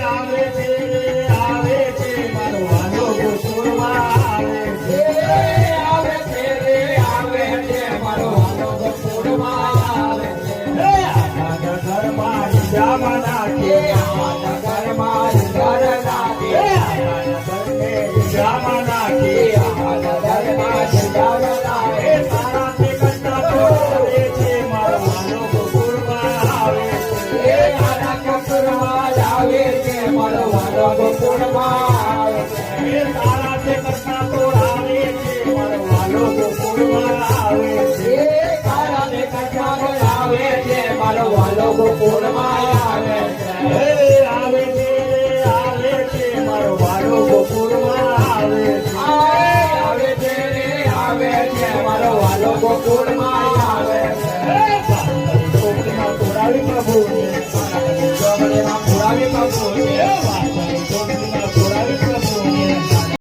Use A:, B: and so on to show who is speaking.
A: આવે છે મારો વાલો ગોકુળમાં આવે છે મારો વાલો ગોકુળમાં આવે છે ઘરમાં જામા નાખે ઘરમાં ઘર નાખે જામા નાખે ઘરમાં જામા નાખે તારા તે કંટા તો આવે છે મારો વાલો ગોકુળમાં આવે છે તારા ગોકુળમાં આવે છે મારો વાલો ગોકુળમાં આવે છે તારા તે કંટા તો આવે છે મારો વાલો ગોકુળમાં આવે છે તારા તે કંટા તો આવે છે મારો વાલો ગોકુળમાં આવે છે આવે છે મારો વાલો ગોકુળમાં આવે છે મારો વાલો ગોકુળમાં આવે છે ગોકુળમાં પુરાવી પ્રભુને પુરાવી પ્રભુને